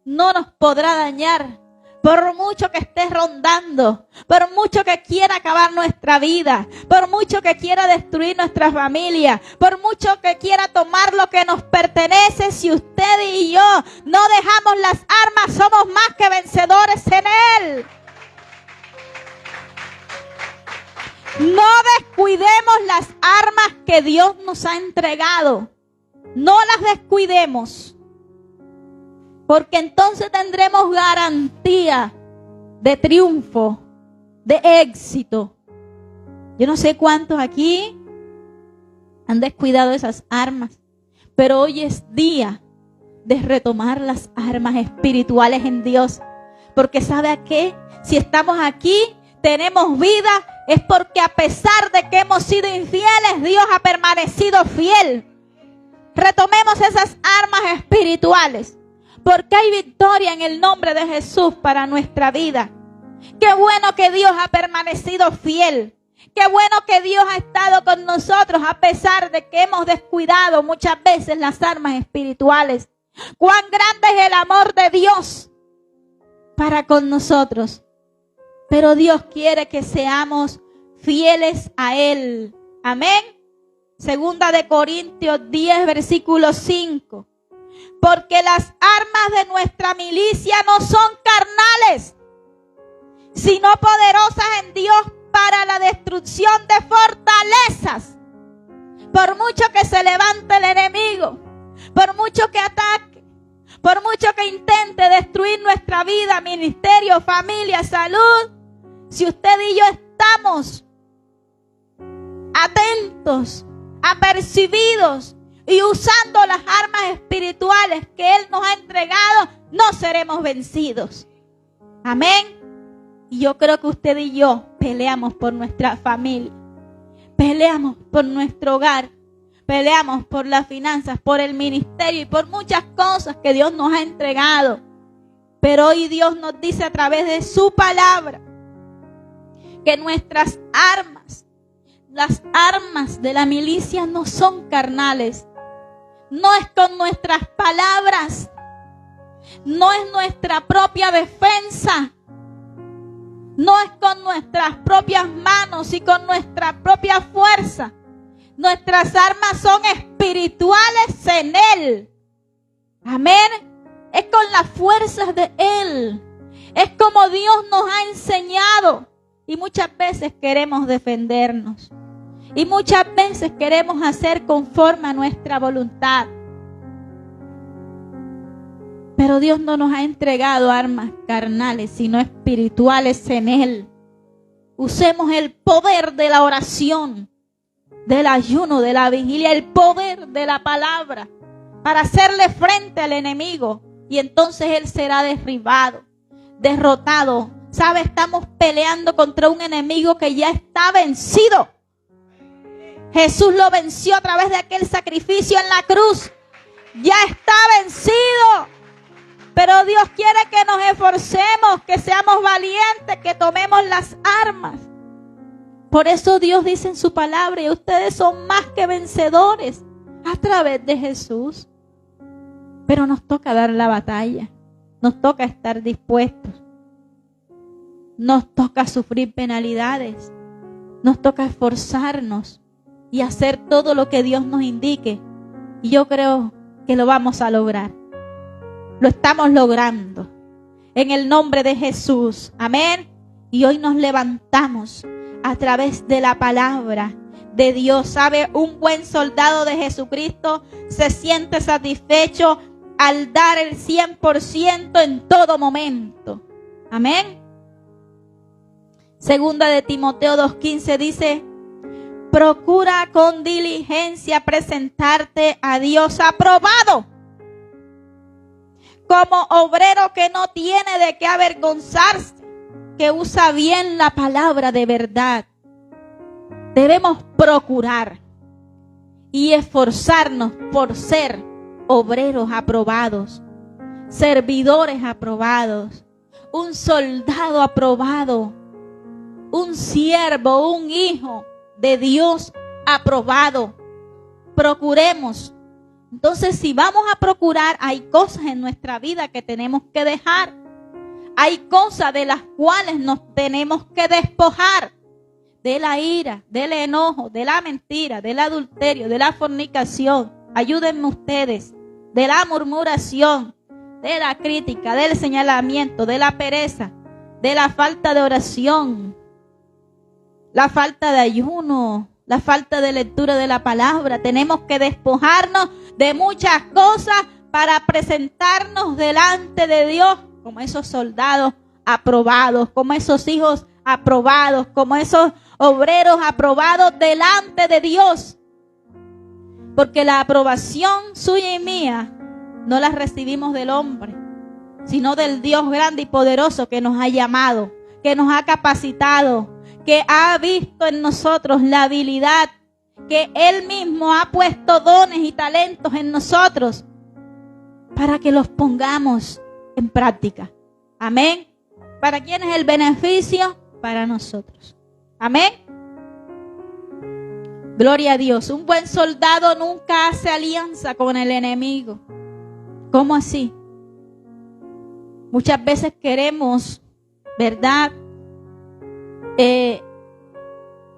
No nos podrá dañar. Por mucho que esté rondando. Por mucho que quiera acabar nuestra vida. Por mucho que quiera destruir nuestra familia. Por mucho que quiera tomar lo que nos pertenece. Si usted y yo no dejamos las armas, somos más que vencedores en Él. No descuidemos las armas que Dios nos ha entregado. No las descuidemos. Porque entonces tendremos garantía de triunfo, de éxito. Yo no sé cuántos aquí han descuidado esas armas. Pero hoy es día de retomar las armas espirituales en Dios. Porque ¿sabe a qué? Si estamos aquí, tenemos vida, es porque a pesar de que hemos sido infieles, Dios ha permanecido fiel. Retomemos esas armas espirituales, porque hay victoria en el nombre de Jesús para nuestra vida. Qué bueno que Dios ha permanecido fiel. Qué bueno que Dios ha estado con nosotros a pesar de que hemos descuidado muchas veces las armas espirituales. Cuán grande es el amor de Dios para con nosotros. Pero Dios quiere que seamos fieles a Él. Amén. Segunda de Corintios 10, versículo 5. Porque las armas de nuestra milicia no son carnales, sino poderosas en Dios para la destrucción de fortalezas. Por mucho que se levante el enemigo, por mucho que ataque, por mucho que intente destruir nuestra vida, ministerio, familia, salud, si usted y yo estamos atentos, apercibidos y usando las armas espirituales que Él nos ha entregado, no seremos vencidos. Amén. Y yo creo que usted y yo peleamos por nuestra familia, peleamos por nuestro hogar, peleamos por las finanzas, por el ministerio y por muchas cosas que Dios nos ha entregado. Pero hoy Dios nos dice a través de su palabra que nuestras armas, las armas de la milicia no son carnales. No es con nuestras palabras, no es nuestra propia defensa, no es con nuestras propias manos y con nuestra propia fuerza. Nuestras armas son espirituales en Él. Amén. Es con las fuerzas de Él. Es como Dios nos ha enseñado. Y muchas veces queremos defendernos. Y muchas veces queremos hacer conforme a nuestra voluntad. Pero Dios no nos ha entregado armas carnales, sino espirituales en Él. Usemos el poder de la oración, del ayuno, de la vigilia, el poder de la palabra para hacerle frente al enemigo. Y entonces Él será derribado, derrotado. ¿Sabe? Estamos peleando contra un enemigo que ya está vencido. Jesús lo venció a través de aquel sacrificio en la cruz. Ya está vencido. Pero Dios quiere que nos esforcemos, que seamos valientes, que tomemos las armas. Por eso Dios dice en su palabra, y ustedes son más que vencedores a través de Jesús. Pero nos toca dar la batalla. Nos toca estar dispuestos. Nos toca sufrir penalidades. Nos toca esforzarnos y hacer todo lo que Dios nos indique. Y yo creo que lo vamos a lograr. Lo estamos logrando. En el nombre de Jesús. Amén. Y hoy nos levantamos a través de la palabra de Dios. ¿Sabe? Un buen soldado de Jesucristo se siente satisfecho al dar el 100% en todo momento. Amén. Segunda de Timoteo 2:15 dice: procura con diligencia presentarte a Dios aprobado, como obrero que no tiene de qué avergonzarse, que usa bien la palabra de verdad. Debemos procurar y esforzarnos por ser obreros aprobados, servidores aprobados, un soldado aprobado, un siervo, un hijo de Dios aprobado. Procuremos. Entonces, si vamos a procurar, hay cosas en nuestra vida que tenemos que dejar. Hay cosas de las cuales nos tenemos que despojar. De la ira, del enojo, de la mentira, del adulterio, de la fornicación. Ayúdenme ustedes. De la murmuración, de la crítica, del señalamiento, de la pereza, de la falta de oración, la falta de ayuno, la falta de lectura de la palabra. Tenemos que despojarnos de muchas cosas para presentarnos delante de Dios como esos soldados aprobados, como esos hijos aprobados, como esos obreros aprobados delante de Dios. Porque la aprobación suya y mía no la recibimos del hombre, sino del Dios grande y poderoso que nos ha llamado, que nos ha capacitado, que ha visto en nosotros la habilidad, que Él mismo ha puesto dones y talentos en nosotros para que los pongamos en práctica. Amén. ¿Para quién es el beneficio? Para nosotros. Amén. Gloria a Dios. Un buen soldado nunca hace alianza con el enemigo, ¿Cómo así? Muchas veces queremos, ¿verdad?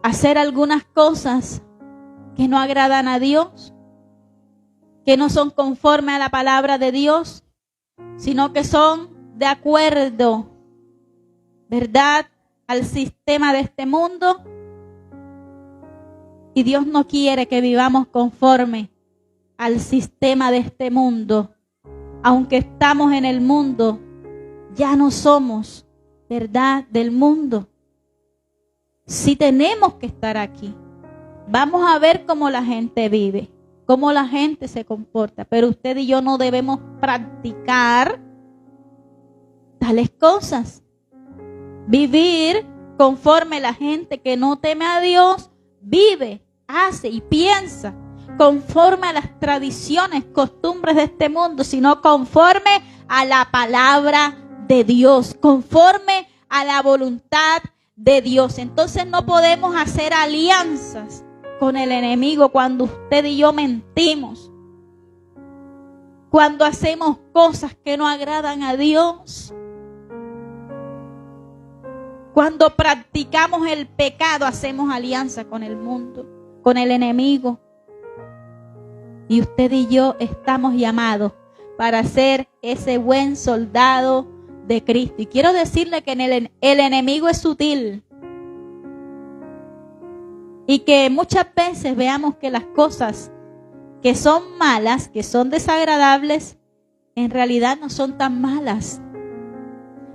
Hacer algunas cosas que no agradan a Dios, que no son conforme a la palabra de Dios, sino que son de acuerdo, ¿verdad?, al sistema de este mundo. Y Dios no quiere que vivamos conforme al sistema de este mundo. Aunque estamos en el mundo, ya no somos, ¿verdad?, del mundo. Sí tenemos que estar aquí. Vamos a ver cómo la gente vive, cómo la gente se comporta, pero usted y yo no debemos practicar tales cosas. Vivir conforme la gente que no teme a Dios vive, hace y piensa conforme a las tradiciones, costumbres de este mundo, sino conforme a la palabra de Dios, conforme a la voluntad de Dios. Entonces no podemos hacer alianzas con el enemigo cuando usted y yo mentimos, cuando hacemos cosas que no agradan a Dios, cuando practicamos el pecado, hacemos alianza con el mundo, con el enemigo. Y usted y yo estamos llamados para ser ese buen soldado de Cristo. Y quiero decirle que el enemigo es sutil. Y que muchas veces veamos que las cosas que son malas, que son desagradables, en realidad no son tan malas.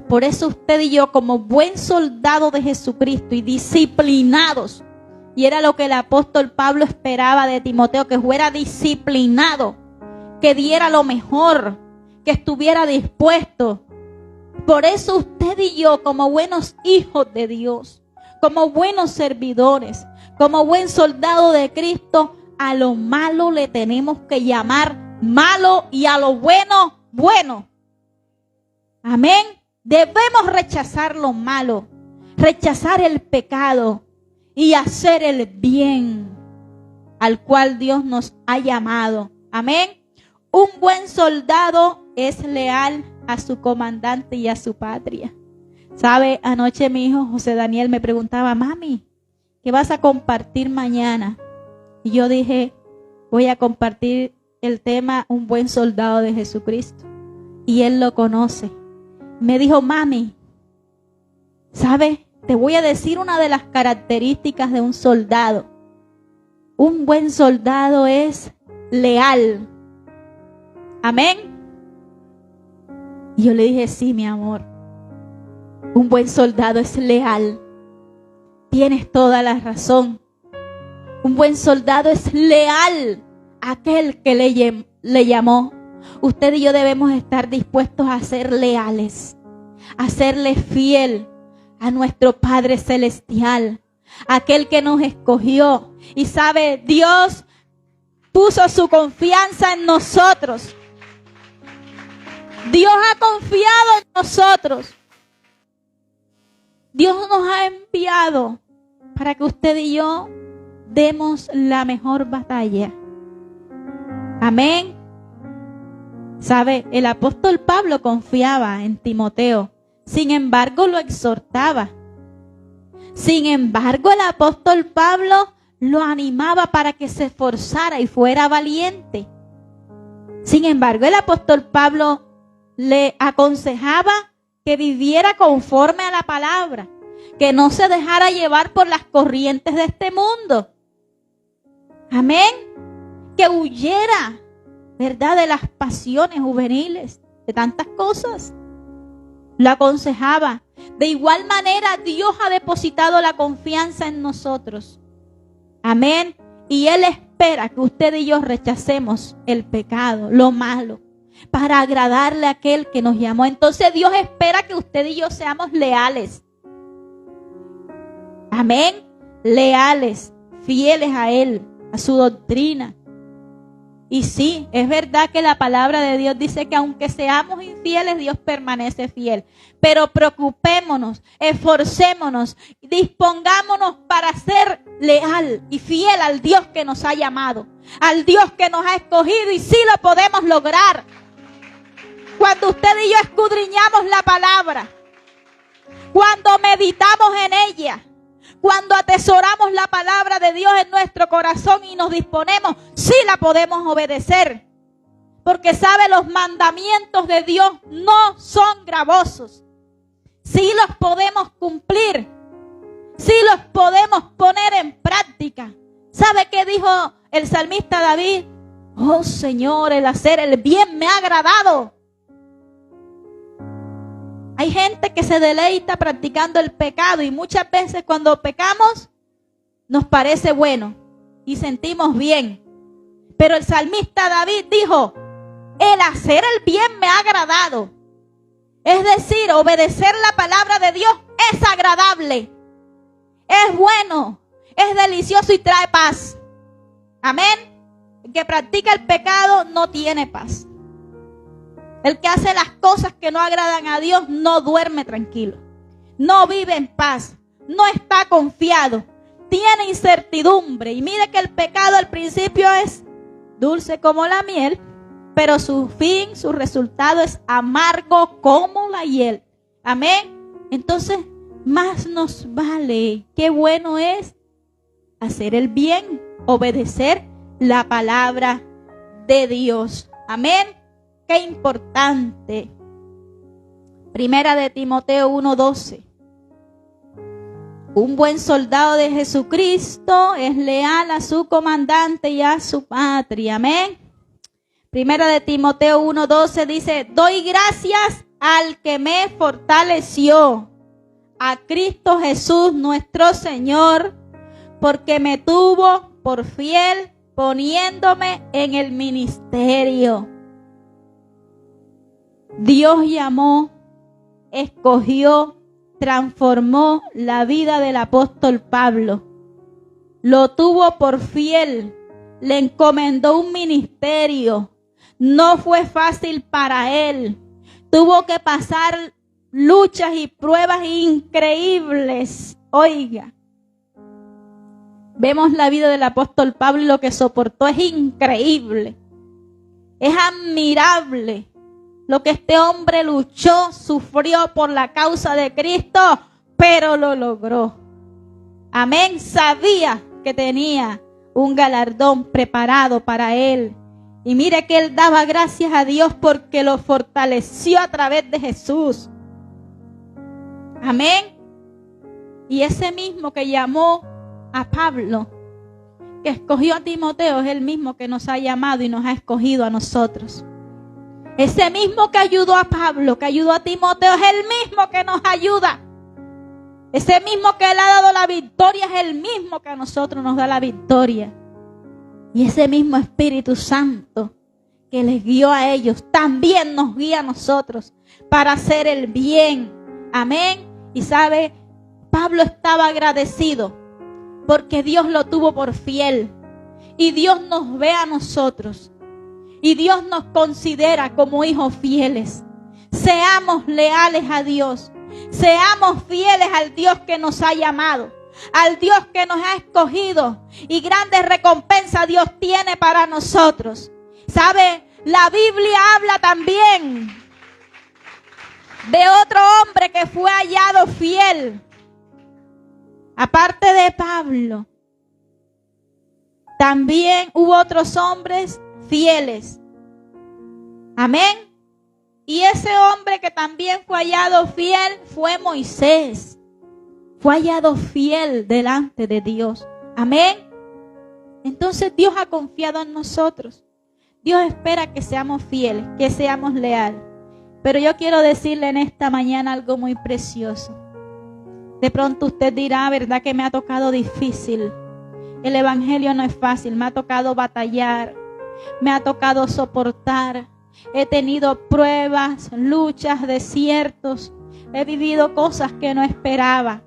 Por eso usted y yo, como buen soldado de Jesucristo y disciplinados, y era lo que el apóstol Pablo esperaba de Timoteo, que fuera disciplinado, que diera lo mejor, que estuviera dispuesto. Por eso usted y yo, como buenos hijos de Dios, como buenos servidores, como buen soldado de Cristo, a lo malo le tenemos que llamar malo y a lo bueno, bueno. Amén. Debemos rechazar lo malo, rechazar el pecado y hacer el bien al cual Dios nos ha llamado. Amén. Un buen soldado es leal a su comandante y a su patria. ¿Sabe? Anoche mi hijo José Daniel me preguntaba: mami, ¿qué vas a compartir mañana? Y yo dije, voy a compartir el tema un buen soldado de Jesucristo. Y él lo conoce. Me dijo: mami, ¿sabes? Te voy a decir una de las características de un soldado. Un buen soldado es leal. Amén. Y yo le dije: sí, mi amor. Un buen soldado es leal. Tienes toda la razón. Un buen soldado es leal a aquel que le llamó. Usted y yo debemos estar dispuestos a ser leales, a serle fiel a nuestro Padre Celestial, aquel que nos escogió. Y sabe, Dios puso su confianza en nosotros. Dios ha confiado en nosotros. Dios nos ha enviado para que usted y yo demos la mejor batalla. Amén. ¿Sabe? El apóstol Pablo confiaba en Timoteo. Sin embargo, lo exhortaba. Sin embargo, el apóstol Pablo lo animaba para que se esforzara y fuera valiente. Sin embargo, el apóstol Pablo le aconsejaba que viviera conforme a la palabra, que no se dejara llevar por las corrientes de este mundo. Amén. Que huyera, ¿verdad?, de las pasiones juveniles, de tantas cosas. Lo aconsejaba. De igual manera, Dios ha depositado la confianza en nosotros. Amén. Y Él espera que usted y yo rechacemos el pecado, lo malo, para agradarle a aquel que nos llamó. Entonces Dios espera que usted y yo seamos leales. Amén. Leales, fieles a Él, a su doctrina. Y sí, es verdad que la palabra de Dios dice que aunque seamos infieles, Dios permanece fiel. Pero preocupémonos, esforcémonos, dispongámonos para ser leal y fiel al Dios que nos ha llamado, al Dios que nos ha escogido, y sí lo podemos lograr. Cuando usted y yo escudriñamos la palabra, cuando meditamos en ella, cuando atesoramos la palabra de Dios en nuestro corazón y nos disponemos, sí la podemos obedecer. Porque sabe, los mandamientos de Dios no son gravosos. Sí los podemos cumplir. Sí los podemos poner en práctica. ¿Sabe qué dijo el salmista David? Oh Señor, el hacer el bien me ha agradado. Hay gente que se deleita practicando el pecado y muchas veces cuando pecamos nos parece bueno y sentimos bien. Pero el salmista David dijo, el hacer el bien me ha agradado. Es decir, obedecer la palabra de Dios es agradable, es bueno, es delicioso y trae paz. Amén. El que practica el pecado no tiene paz. El que hace las cosas que no agradan a Dios no duerme tranquilo, no vive en paz, no está confiado, tiene incertidumbre. Y mire que el pecado al principio es dulce como la miel, pero su fin, su resultado es amargo como la hiel. Amén. Entonces, más nos vale. Qué bueno es hacer el bien, obedecer la palabra de Dios. Amén. Qué importante. Primera de Timoteo 1:12. Un buen soldado de Jesucristo es leal a su comandante y a su patria. Amén. Primera de Timoteo 1:12 dice, doy gracias al que me fortaleció, a Cristo Jesús nuestro Señor, porque me tuvo por fiel poniéndome en el ministerio. Dios llamó, escogió, transformó la vida del apóstol Pablo. Lo tuvo por fiel, le encomendó un ministerio. No fue fácil para él. Tuvo que pasar luchas y pruebas increíbles. Oiga, vemos la vida del apóstol Pablo y lo que soportó es increíble. Es admirable lo que este hombre luchó, sufrió por la causa de Cristo, pero lo logró. Amén. Sabía que tenía un galardón preparado para él. Y mire que él daba gracias a Dios porque lo fortaleció a través de Jesús. Amén. Y ese mismo que llamó a Pablo, que escogió a Timoteo, es el mismo que nos ha llamado y nos ha escogido a nosotros. Ese mismo que ayudó a Pablo, que ayudó a Timoteo, es el mismo que nos ayuda. Ese mismo que le ha dado la victoria es el mismo que a nosotros nos da la victoria. Y ese mismo Espíritu Santo que les guió a ellos, también nos guía a nosotros para hacer el bien. Amén. Y sabe, Pablo estaba agradecido porque Dios lo tuvo por fiel. Y Dios nos ve a nosotros. Y Dios nos considera como hijos fieles. Seamos leales a Dios. Seamos fieles al Dios que nos ha llamado, al Dios que nos ha escogido, y grandes recompensas Dios tiene para nosotros. ¿Sabe? La Biblia habla también de otro hombre que fue hallado fiel. Aparte de Pablo, también hubo otros hombres fieles. Amén. Y ese hombre que también fue hallado fiel fue Moisés. Fue hallado fiel delante de Dios. Amén. Entonces Dios ha confiado en nosotros. Dios espera que seamos fieles, que seamos leales. Pero yo quiero decirle en esta mañana algo muy precioso. De pronto usted dirá, ¿verdad que me ha tocado difícil? El evangelio no es fácil, me ha tocado batallar, me ha tocado soportar. He tenido pruebas, luchas, desiertos. He vivido cosas que no esperaba.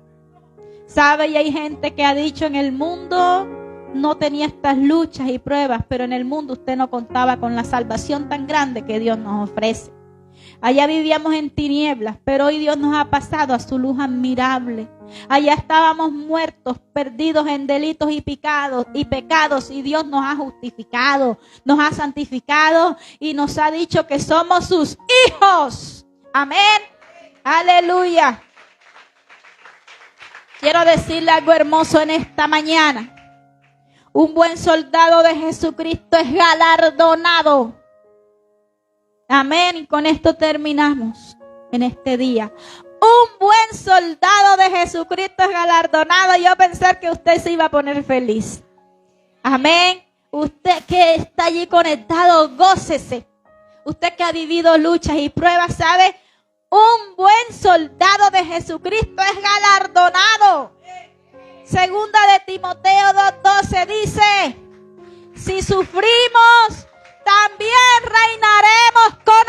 ¿Sabe? Y hay gente que ha dicho, en el mundo no tenía estas luchas y pruebas, pero en el mundo usted no contaba con la salvación tan grande que Dios nos ofrece. Allá vivíamos en tinieblas, pero hoy Dios nos ha pasado a su luz admirable. Allá estábamos muertos, perdidos en delitos y pecados, y Dios nos ha justificado, nos ha santificado y nos ha dicho que somos sus hijos. Amén. Aleluya. Quiero decirle algo hermoso en esta mañana. Un buen soldado de Jesucristo es galardonado. Amén. Y con esto terminamos en este día. Un buen soldado de Jesucristo es galardonado. Yo pensé que usted se iba a poner feliz. Amén. Usted que está allí conectado, gócese. Usted que ha vivido luchas y pruebas, sabe, un buen soldado de Jesucristo es galardonado. Segunda de Timoteo 2:12 dice, si sufrimos, también reinaremos con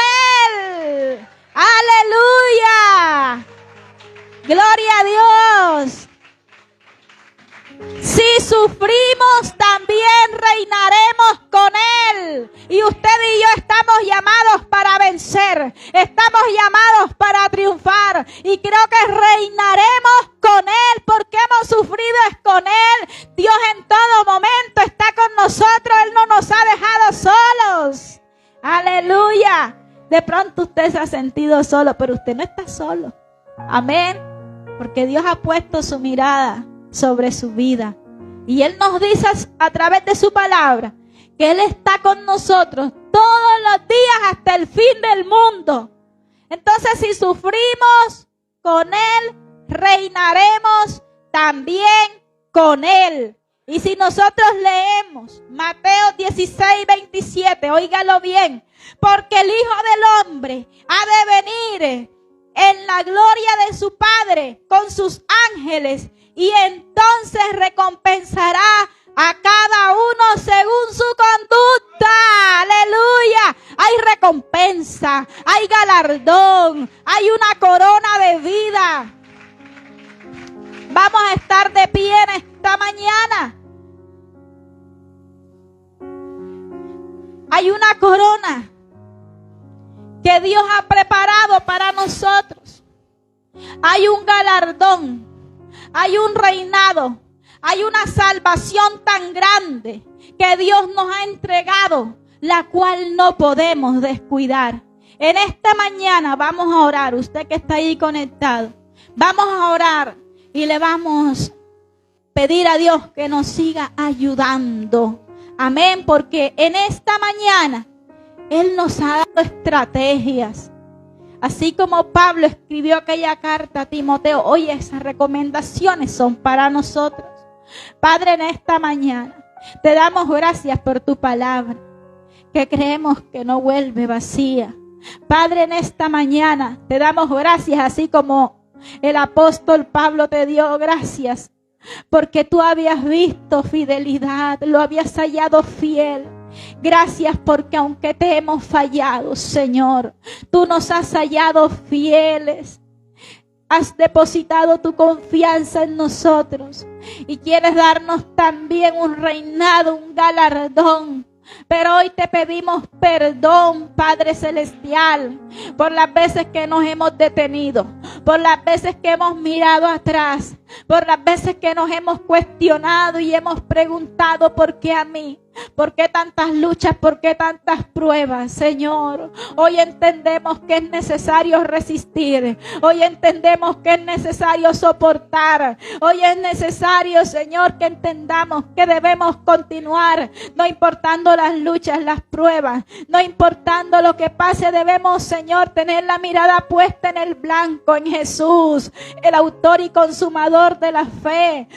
Él. ¡Aleluya! ¡Gloria a Dios! Si sufrimos, también reinaremos con Él. Y usted y yo estamos llamados para vencer. Estamos llamados para triunfar. Y creo que reinaremos con Él porque hemos sufrido es con Él. Dios en todo momento está con nosotros. Él no nos ha dejado solos. ¡Aleluya! De pronto usted se ha sentido solo, pero usted no está solo. Amén. Porque Dios ha puesto su mirada sobre su vida. Y Él nos dice a través de su palabra que Él está con nosotros todos los días hasta el fin del mundo. Entonces, si sufrimos con Él, reinaremos también con Él. Y si nosotros leemos Mateo 16:27, óigalo bien, porque el Hijo del Hombre ha de venir en la gloria de su Padre con sus ángeles y entonces recompensará a cada uno según su conducta. ¡Aleluya! Hay recompensa, hay galardón, hay una corona de vida. Vamos a estar de pie en esta mañana. Hay una corona que Dios ha preparado para nosotros. Hay un galardón, hay un reinado, hay una salvación tan grande que Dios nos ha entregado, la cual no podemos descuidar. En esta mañana vamos a orar, usted que está ahí conectado, vamos a orar y le vamos a pedir a Dios que nos siga ayudando. Amén, porque en esta mañana Él nos ha dado estrategias. Así como Pablo escribió aquella carta a Timoteo, hoy esas recomendaciones son para nosotros. Padre, en esta mañana te damos gracias por tu palabra, que creemos que no vuelve vacía. Padre, en esta mañana te damos gracias, así como el apóstol Pablo te dio gracias, porque tú habías visto fidelidad, lo habías hallado fiel. Gracias porque aunque te hemos fallado, Señor, tú nos has hallado fieles. Has depositado tu confianza en nosotros y quieres darnos también un reinado, un galardón. Pero hoy te pedimos perdón, Padre Celestial, por las veces que nos hemos detenido, por las veces que hemos mirado atrás, por las veces que nos hemos cuestionado y hemos preguntado ¿por qué a mí? ¿Por qué tantas luchas? ¿Por qué tantas pruebas, Señor? Hoy entendemos que es necesario resistir. Hoy entendemos que es necesario soportar. Hoy es necesario, Señor, que entendamos que debemos continuar. No importando las luchas, las pruebas. No importando lo que pase, debemos, Señor, tener la mirada puesta en el blanco, en Jesús, el autor y consumador de la fe.